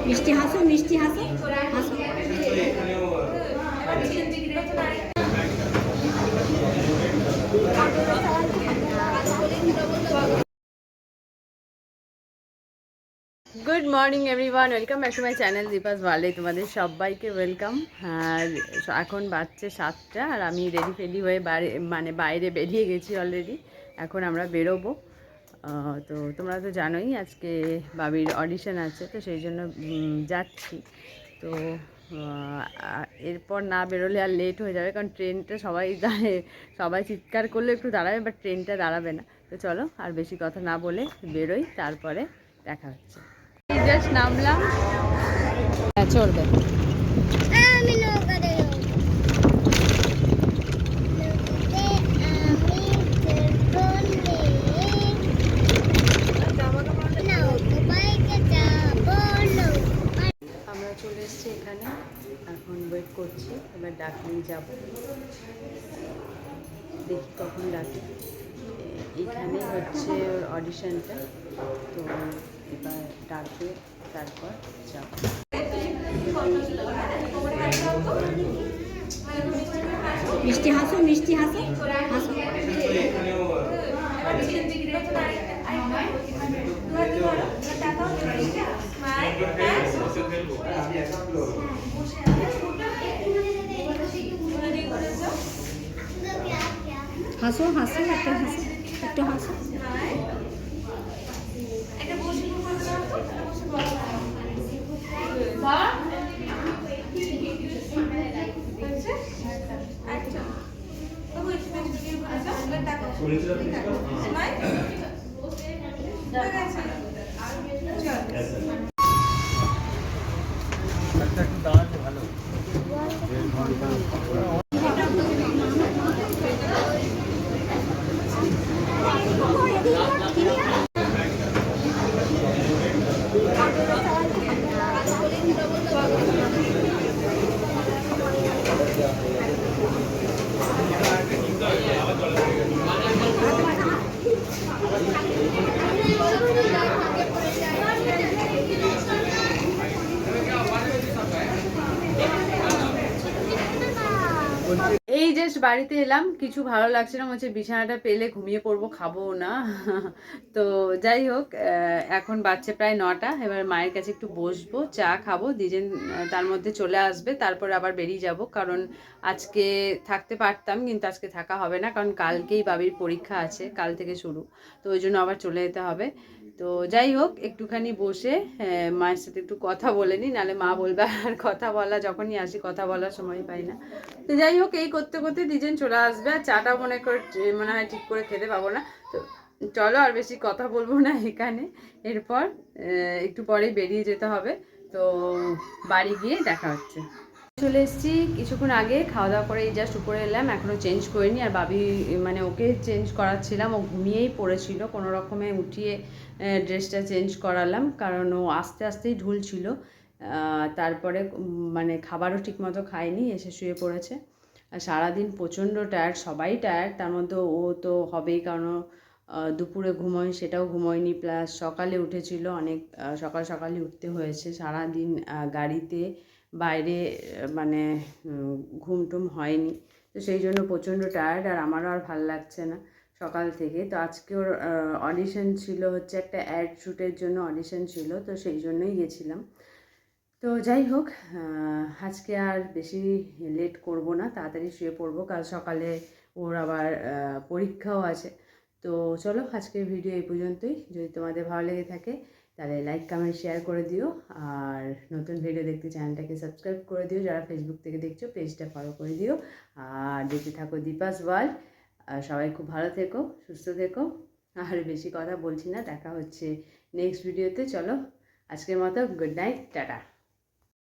মিষ্টি হাসো, মিষ্টি হাসো, হাসো। Good morning everyone, welcome back to my channel Deepa's ওয়ার্ল্ডে। তোমাদের সবাইকে ওয়েলকাম। আর এখন বাজছে 7টা আর আমি রেডি ফেডি হয়ে বাইরে বেরিয়ে গেছি অলরেডি। এখন আমরা বেরোবো। তো তোমরা তো জানোই আজকে বাবির অডিশন আছে, তো সেই জন্য যাচ্ছি। তো এরপর না বেরোলে আর লেট হয়ে যাবে, কারণ ট্রেনটা সবাই চিৎকার করলে একটু দাঁড়াবে, বাট ট্রেনটা দাঁড়াবে না। তো চলো আর বেশি কথা না বলে বেরোই, তারপরে দেখা হচ্ছে। জাস্ট নামলাম, চলবে। আমরা চলে এসেছি এখানে, এখন ওয়েট করছি, এবার ডাকলেই যাব। দেখি কখন ডাকে। এইখানে হচ্ছে ওর অডিশনটা, তো এবার ডাকবে, তারপর যাব। মিষ্টি হাসো, মিষ্টি হাসো, হাসো। হাসো, হাসো, একটা হাসো, একটা হাসো। ভালো। এই জাস্ট বাড়িতে এলাম, কিছু ভালো লাগছে না, হচ্ছে বিছানাটা পেলে ঘুমিয়ে পড়বো, খাবো না। তো যাই হোক, এখন বাচ্চা প্রায় 9টা, এবার মায়ের কাছে একটু বসবো, চা খাবো, দিজেন তার মধ্যে চলে আসবে, তারপর আবার বেরিয়ে যাব। কারণ আজকে থাকতে পারতাম, কিন্তু আজকে থাকা হবে না, কারণ কালকেই বাবির পরীক্ষা আছে, কাল থেকে শুরু। তো ওই জন্য আবার চলে যেতে হবে। তো যাই হোক, একটুখানি বসে মায়ের সাথে একটু কথা বলে নিই, নাহলে মা বলবে আর কথা বলা, যখনই আসি কথা বলার সময় পাই না। তো যাই হোক, এই করতে করতে দিজেন চলে আসবে, আর চাটা মনে হয় ঠিক করে খেতে পাবো না। তো চলো আর বেশি কথা বলবো না এখানে, এরপর একটু পরেই বেরিয়ে যেতে হবে। তো বাড়ি গিয়ে দেখা হচ্ছে। চলে এসেছি কিছুক্ষণ আগে, খাওয়া দাওয়া করে এই জাস্ট উপরে এলাম, এখনও চেঞ্জ করিনি। আর বাবি ওকে চেঞ্জ করাচ্ছিলাম, ও ঘুমিয়েই পড়েছিল, কোনো রকমে উঠিয়ে ড্রেসটা চেঞ্জ করালাম, কারণ ও আস্তে আস্তেই ঢুলছিল। তারপরে খাবারও ঠিকমতো খায়নি, এসে শুয়ে পড়েছে। আর সারাদিন প্রচণ্ড টায়ার্ড, সবাই টায়ার্ড, তার মধ্যে ও তো হবেই, কারণ দুপুরে ঘুমোয়, সেটাও ঘুমোয়নি, প্লাস সকালে উঠেছিল অনেক, সকাল সকালই উঠতে হয়েছে, সারাদিন গাড়িতে বাইরে ঘুম টুম হয়নি। তো সেই জন্য প্রচণ্ড টায়ার্ড, আর আমারও আর ভালো লাগছে না সকাল থেকে। তো আজকে ওর অডিশন ছিল, হচ্ছে একটা অ্যাড শ্যুটের জন্য অডিশন ছিল, তো সেই জন্যই গেছিলাম। তো যাই হোক, আজকে আর বেশি লেট করব না, তাড়াতাড়ি শুয়ে পড়বো, কাল সকালে ওর আবার পরীক্ষাও আছে। তো চলো, আজকের ভিডিও এই পর্যন্তই। যদি তোমাদের ভালো লেগে থাকে তাহলে লাইক কমেন্ট শেয়ার করে দিও, আর নতুন ভিডিও দেখতে চ্যানেলটাকে সাবস্ক্রাইব করে দিও, যারা ফেসবুক থেকে দেখছো পেজটা ফলো করে দিও, আর দেখতে থাকো দীপাস ওয়ার্ল্ড। সবাই খুব ভালো থেকো, সুস্থ থেকো, আর বেশি কথা বলছি না, দেখা হচ্ছে নেক্সট ভিডিওতে। চলো, আজকের মতো গুড নাইট, টাটা।